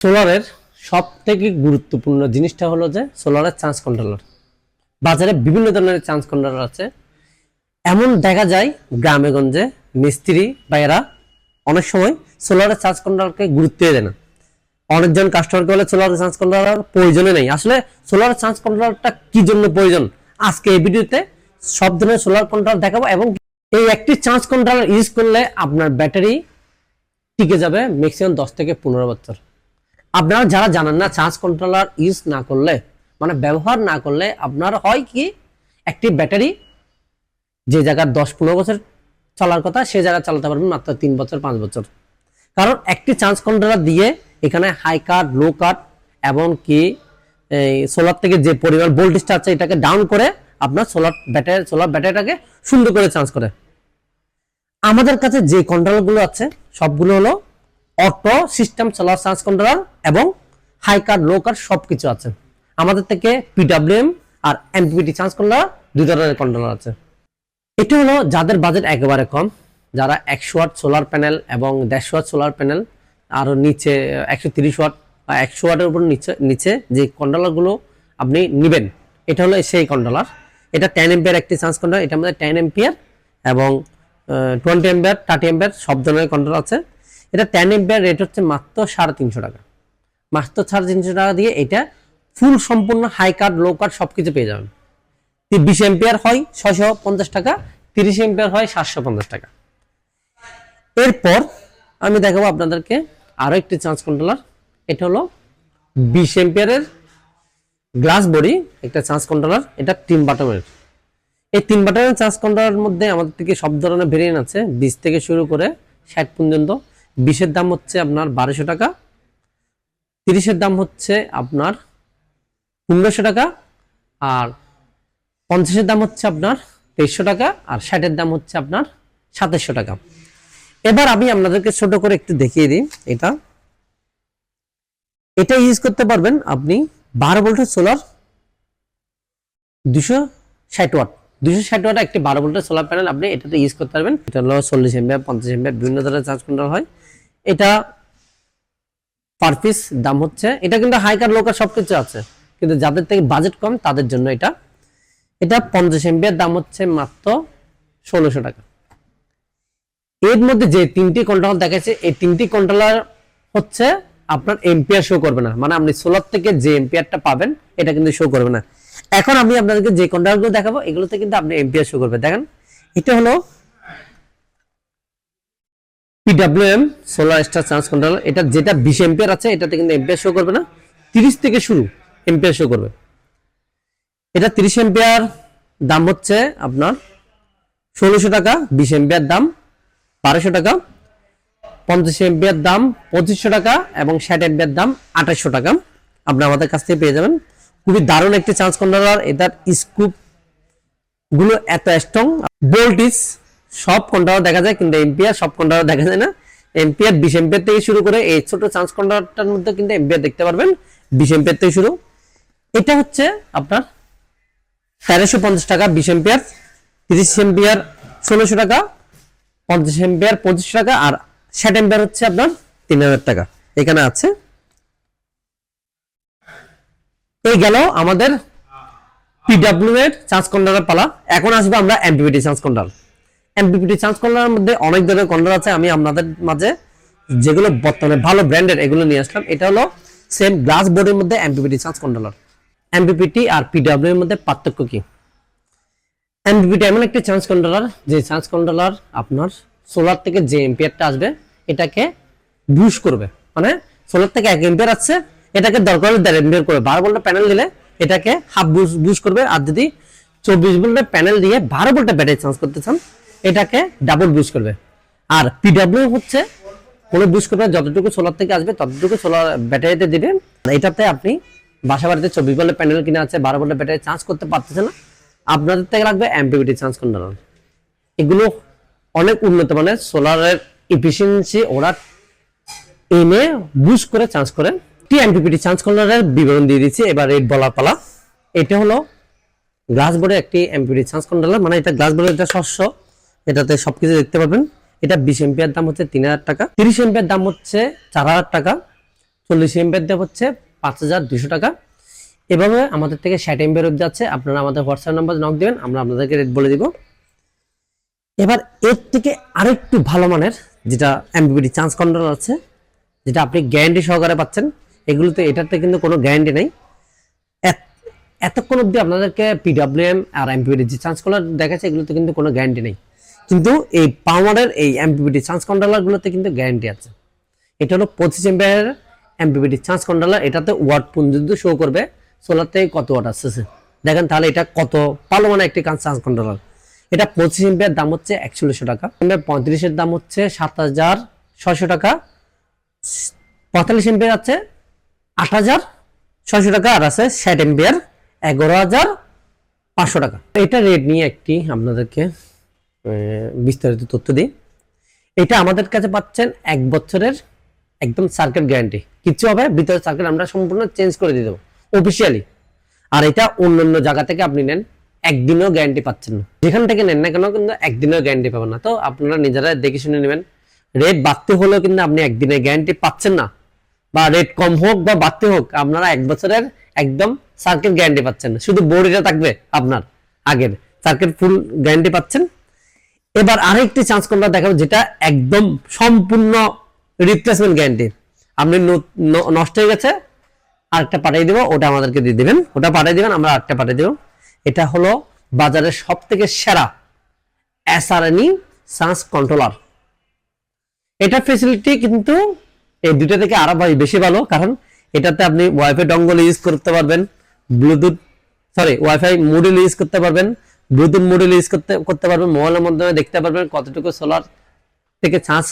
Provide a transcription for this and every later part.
সোলারের সব থেকে গুরুত্বপূর্ণ জিনিসটা হলো যে সোলারের চার্জ কন্ট্রোলার। বাজারে বিভিন্ন ধরনের চার্জ কন্ট্রোলার আছে। এমন দেখা যায় গ্রামে গঞ্জে মিস্ত্রি ভাইয়েরা অনেক সময় সোলারের চার্জ কন্ট্রোলারকে গুরুত্ব দেয় না। অনেকজন কাস্টমারকে বলে সোলার চার্জ কন্ট্রোলার প্রয়োজনে নেই। আসলে সোলার চার্জ কন্ট্রোলারটা কি জন্য প্রয়োজন, আজকে এই ভিডিওতে সব ধরনের সোলার কন্ট্রোলার দেখাবো। এবং এই একটি চার্জ কন্ট্রোলার ইউজ করলে আপনার ব্যাটারি টিকে যাবে ম্যাক্সিমাম 10 থেকে 15 বছর। আপনারা যারা জানেন না, চার্জ কন্ট্রোলার ইউজ না করলে মানে ব্যবহার না করলে আপনার হয় কি, একটি ব্যাটারি যে জায়গায় 10-15 বছর চলার কথা সে জায়গায় চালাতে পারবেন মাত্র 3 বছর 5 বছর। কারণ একটি চার্জ কন্ট্রোলার দিয়ে এখানে হাই কাট, লো কাট এবং কি সোলার থেকে যে পরিমাণ ভোল্টেজটা আছে এটাকে ডাউন করে আপনার সোলার ব্যাটারিটাকে সুন্দর করে চার্জ করে। আমাদের কাছে যে কন্ট্রোলারগুলো আছে সবগুলো হলো auto system solar charge controller এবং হাই কাট, লো কাট সবকিছু আছে। আমাদের থেকে পিডব্লিউএম আর এমপিপিটি চার্জ কন্ট্রোলার দুই ধরনের কন্ট্রোলার আছে। এটা হলো যাদের বাজেট একেবারে কম, যারা 100 ওয়াট সোলার প্যানেল এবং 150 ওয়াট সোলার প্যানেল আরো নিচে 130 ওয়াট বা 100 ওয়াটের উপর নিচে যে কন্ট্রোলারগুলো আপনি নেবেন, এটা হলো সেই কন্ট্রোলার। এটা 10 এম্পিয়ার একটি চার্জ কন্ট্রোলার। এটার মধ্যে 10 এম্পিয়ার এবং 20 এম্পিয়ার, 30 এম্পিয়ার সব ধরনের কন্ট্রোল আছে। এটা 10 এম্পিয়ার রেট হচ্ছে মাত্র 350 টাকা। মাত্র 350 টাকা দিয়ে এটা ফুল সম্পূর্ণ হাই কাট, লো কাট সবকিছু পেয়ে যাবেন। 20 এম্পিয়ার হয় 650 টাকা, 30 এম্পিয়ার হয় 750 টাকা। এরপর আমি দেখাবো আপনাদেরকে আরো একটি চার্জ কন্ট্রোলার। এটা হলো 20 এম্পিয়ারের গ্লাস বডি একটা চার্জ কন্ট্রোলার। এটা 3 বাটনের। এই 3 বাটনের চার্জ কন্ট্রোলার মধ্যে আমাদের থেকে সব ধরনের ভেরিয়েন্ট আছে, 20 থেকে শুরু করে 60 পর্যন্ত। 20 দাম হচ্ছে আপনার 1200 টাকা, 30 দাম হচ্ছে আপনার 1500 টাকা, আর 50 দাম হচ্ছে আপনার 2300 টাকা, আর 60 দাম হচ্ছে আপনার 2700 টাকা। এবার আমি আপনাদেরকে ছোট করে একটু দেখিয়ে দিই। এটা ইউজ করতে পারবেন আপনি 12 ভোল্টের সোলার 260 ওয়াট 260 ওয়াট একটি 12 ভোল্টের সোলার প্যানেল আপনি এটাতে ইউজ করতে পারবেন। এটা হলো 40 এম্পিয়ার, 50 এম্পিয়ার বিভিন্ন ধরনের চার্জ কন্ট্রোল হয়। এটা পার পিস দাম হচ্ছে, এটা কিন্তু হাই কাট, লো কাট সবকিছু আছে, কিন্তু যাদের থেকে বাজেট কম তাদের জন্য এটা 50 এম্পিয়ার দাম হচ্ছে মাত্র 1600 টাকা। এর মধ্যে যে 3টি কন্ট্রোলার দেখাচ্ছে, এই 3টি কন্ট্রোলার হচ্ছে আপনার এম্পিয়ার শো করবে না, মানে আপনি সোলার থেকে যে এম্পিয়ারটা পাবেন এটা কিন্তু শো করবে না। এখন আমি আপনাদেরকে যে কন্ট্রোলারগুলো দেখাবো এগুলোতে কিন্তু আপনি এম্পিয়ার শো করবে। দেখেন, এটা হলো PWM solar star charge controller. এটা যেটা 20 এম্পিয়ার আছে এটাতে কিন্তু এম্পিয়ার শো করবে না, 30 থেকে শুরু এম্পিয়ার শো করবে। এটা 30 এম্পিয়ার দাম হচ্ছে আপনার 1600 টাকা, 20 এম্পিয়ার দাম 1200 টাকা, 50 এম্পিয়ার দাম 2500 টাকা এবং 60 এম্পিয়ার দাম 2800 টাকা। আপনি আমাদের কাছ থেকে পেয়ে যাবেন। খুবই দারুণ একটি চার্জ কন্ট্রোলার। এটার স্কুপ গুলো এত স্ট্রং, ভোল্টেজ সব কন্ট্রোলার দেখা যায় কিন্তু এম্পিয়ার সব কন্ট্রোলার দেখা যায় না। এম্পিয়ার 20 এম্পিয়ার থেকে শুরু করে এই ছোট চার্জ কন্ট্রোলারটার মধ্যে কিন্তু এম্পিয়ার দেখতে পারবেন 20 এম্পিয়ার থেকে শুরু। এটা হচ্ছে আপনার 1350 টাকা 20 এম্পিয়ার, 30 এম্পিয়ার 1600 টাকা, 50 এম্পিয়ার 2500 টাকা, আর 60 এম্পিয়ার হচ্ছে আপনার 3000 টাকা। এখানে আছে। এই গেল আমাদের পিডব্লিউ এর চার্জ কন্ট্রোলার পালা। এখন আসবে আমরা MPPT charge controller. MPPT charge কন্ট্রোলারের মধ্যে অনেক ধরনের কন্ট্রোলার আছে। আমি আপনাদের মাঝে যেগুলো বর্তমানে ভালো ব্র্যান্ডের এগুলো নিয়ে আসলাম। এটা হলো সেম গ্লাস বোর্ডের মধ্যে এমপিপিটি চার্জ কন্ট্রোলার। এমপিপিটি আর পিডব্লিউ এর মধ্যে পার্থক্য কি? এমপিপিটি এমন একটি চার্জ কন্ট্রোলার যে চার্জ কন্ট্রোলার আপনার সোলার থেকে যে এম্পিয়ারটা আসবে এটাকে বুস্ট করবে। মানে সোলার থেকে 1 এম্পিয়ার আসছে, এটাকে দরকার হলে 1.5 এম্পিয়ার করবে। 12 ভোল্টের প্যানেল দিলে এটাকে হাফ বুস্ট করবে। আর যদি 24 ভোল্টের প্যানেল দিয়ে 12 ভোল্টের ব্যাটারি চার্জ করতে চান এটাকে ডাবল বুস্ট করবে। আর পিডব্লিউ হচ্ছে কোনো বুস্ট করবে, যতটুকু সোলার থেকে আসবে ততটুকু সোলার ব্যাটারিতে দিবেন। এটাতে আপনি বাসা বাড়িতে 24 ভোল্টের প্যানেল কিনে আছে, 12 ভোল্টের ব্যাটারি চার্জ করতে পারতেছে না, আপনাদের থেকে লাগবে এমপিপিটি চার্জ কন্ট্রোলার। এগুলো অনেক উন্নত মানের সোলারের এফিসিয়েন্সি ওরা এনে বুস্ট করে চার্জ করে। এমপিপিটি চার্জ কন্ট্রোলারের বিবরণ দিয়ে দিচ্ছি, এবার রেট বলার পালা। এটা হলো গ্লাস বোর্ডের একটি এমপিপিটি চার্জ কন্ট্রোলার, মানে এটা গ্লাস বোর্ডের একটা শস্য, এটাতে সবকিছু দেখতে পারবেন। এটা 20 এম্পিয়ার দাম হচ্ছে 3000 টাকা, 30 এম্পিয়ার দাম হচ্ছে 4000 টাকা, 40 এমপিআর দেওয়া হচ্ছে 5200 টাকা। এভাবে আমাদের থেকে 60 এমপিআর অবধি আছে। আপনারা আমাদের হোয়াটসঅ্যাপ নাম্বার নক দিবেন, আমরা আপনাদেরকে রেট বলে দিব। এবার এর থেকে আরেকটু ভালো মানের যেটা এমপিপিটি চার্জ কন্ট্রোলার আছে, যেটা আপনি গ্যারান্টি সহকারে পাচ্ছেন। এগুলোতে এটাতে কিন্তু কোনো গ্যারান্টি নেই। এতক্ষণ অবধি আপনাদেরকে পিডব্লিউএম আর এমপিপিটি যে চার্জ কন্ট্রোলার দেখাচ্ছে এগুলোতে কিন্তু কোনো গ্যারান্টি নেই, কিন্তু এই পাওয়ারের এই এমপিপিটি চার্জ কন্ট্রোলারগুলোতে কিন্তু গ্যারান্টি আছে। এটা হলো 25 এমপিআর এমপিপিটি চার্জ কন্ট্রোলার। এটাতে ওয়াট পর্যন্ত শো করবে সোলার থেকে কত ওয়াট আসছে দেখেন, তাহলে এটা কত ভালো মানে একটি চার্জ কন্ট্রোলার। এটা 25 এমপিআর দাম হচ্ছে 4100 টাকা। 35 এর দাম হচ্ছে 7600 টাকা। 45 এমপিআর আছে 8600 টাকা, আর আছে 60 এমপিআর 11500 টাকা। এটা রেট নিয়ে একটি আপনাদেরকে বিস্তারিত তথ্য দিই। এটা আমাদের কাছে পাচ্ছেন 1 বছরের একদম সার্কিট গ্যারান্টি, কিছু হবে ভিতরের সার্কিট আমরা সম্পূর্ণ চেঞ্জ করে দিয়ে দেবো অফিসিয়ালি। আর এটা অন্যান্য জায়গা থেকে আপনি নেন একদিনও গ্যারান্টি পাচ্ছেন না, যেখান থেকে নেন না কেন কিন্তু একদিনও গ্যারান্টি পাবেন না। তো আপনারা নিজেরা দেখে শুনে নেবেন। রেট বাড়তে হলেও কিন্তু আপনি একদিনের গ্যারান্টি পাচ্ছেন না, বা রেট কম হোক বা বাড়তে হোক আপনারা 1 বছরের একদম সার্কিট গ্যারান্টি পাচ্ছেন না, শুধু বডিটা থাকবে আপনার আগের, সার্কিট ফুল গ্যারান্টি পাচ্ছেন। এবার আরেকটি চার্জ কন্ট্রোলার দেখাবো যেটা একদম সম্পূর্ণ রিপ্লেসমেন্ট গ্যারান্টি। আপনি নষ্ট হয়ে গেছে আরেকটা পাঠিয়ে দেবো, ওটা আমাদেরকে দিয়ে দিবেন, ওটা পাঠিয়ে দিবেন, আমরা আরেকটা পাঠিয়ে দেবো। এটা হলো বাজারের সব থেকে সেরা এসআরএনই চার্জ কন্ট্রোলার। এটা ফেসিলিটি কিন্তু এই দুটো থেকে আরো বেশি ভালো, কারণ এটাতে আপনি ওয়াইফাই ডঙ্গল ইউজ করতে পারবেন, ব্লুটুথ ওয়াইফাই মডিউল ইউজ করতে পারবেন, ব্লুটুথ মডিউল ইউজ করতে পারবেন, মোবাইলের মাধ্যমে দেখতে পারবেন কতটুকু সোলার থেকে চার্জ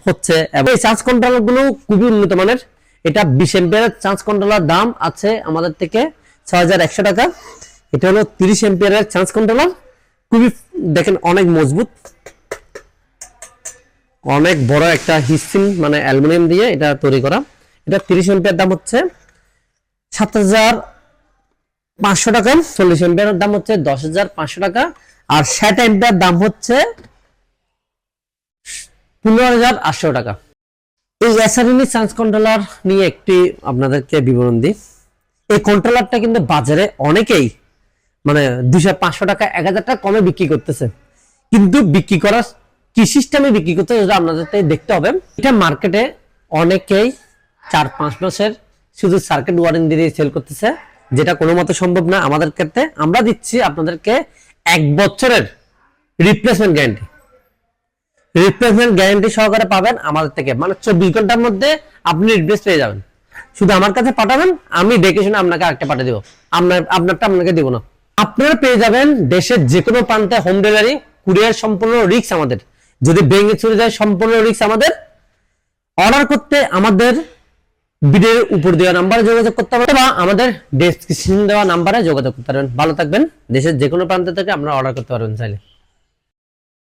হচ্ছে। এবং এই চার্জ কন্ট্রোলার গুলো খুবই উন্নত মানের। এটা 20 এমপিআর চার্জ কন্ট্রোলার দাম আছে আমাদের থেকে 6100 টাকা। এটা হলো 30 এমপিআর চার্জ কন্ট্রোলার, খুবই দেখেন অনেক মজবুত, অনেক বড় একটা হিসিং মানে অ্যালুমিনিয়াম দিয়ে এটা তৈরি করা। এটা 30 এমপিআর দাম হচ্ছে 7500 টাকা। 40 এমপিআর দাম হচ্ছে 10500 টাকা। আর 60 এমপিআর দাম হচ্ছে 15800 টাকা। এই এসআরএনই চার্জ কন্ট্রোলার নিয়ে একটি আপনাদেরকে বিবরণ দিই। এই কন্ট্রোলারটা কিন্তু বাজারে অনেকেই মানে 200-500 টাকা 1000 টাকা কমে বিক্রি করতেছে, কিন্তু বিক্রি করার কি সিস্টেমে বিক্রি করতে হবে আপনাদের দেখতে হবে। এটা মার্কেটে অনেকেই 4-5 মাসের শুধু সার্কিট ওয়ারেন্টি দিয়ে সেল করতেছে, যেটা কোনো মতে সম্ভব না। আমাদের ক্ষেত্রে আমরা দিচ্ছি আপনাদেরকে 1 বছরের রিপ্লেসমেন্ট গ্যারান্টি। রিপ্লেসমেন্ট গ্যারান্টি সহকারে পাবেন আমাদের থেকে, মানে 24 ঘন্টার মধ্যে আপনি রিপ্লেস পেয়ে যাবেন। শুধু আমার কাছে পাঠাবেন, আমি দেখে শুনে আপনাকে আরেকটা পাঠিয়ে দেবো, আপনারটা আপনাকে দিব না। আপনারা পেয়ে যাবেন দেশের যে কোনো প্রান্তে হোম ডেলিভারি, কুরিয়ার সম্পূর্ণ রিস্ক আমাদের, যদি ভেঙে চলে যায় সম্পূর্ণ রিস্ক আমাদের। অর্ডার করতে আমাদের ভিডিওর উপর দেওয়া নাম্বারে যোগাযোগ করতে পারবেন বা আমাদের ডেসক্রিপশন দেওয়া নাম্বারে যোগাযোগ করতে পারবেন। ভালো থাকবেন। দেশের যে কোনো প্রান্ত থেকে আপনারা অর্ডার করতে পারবেন চাইলে।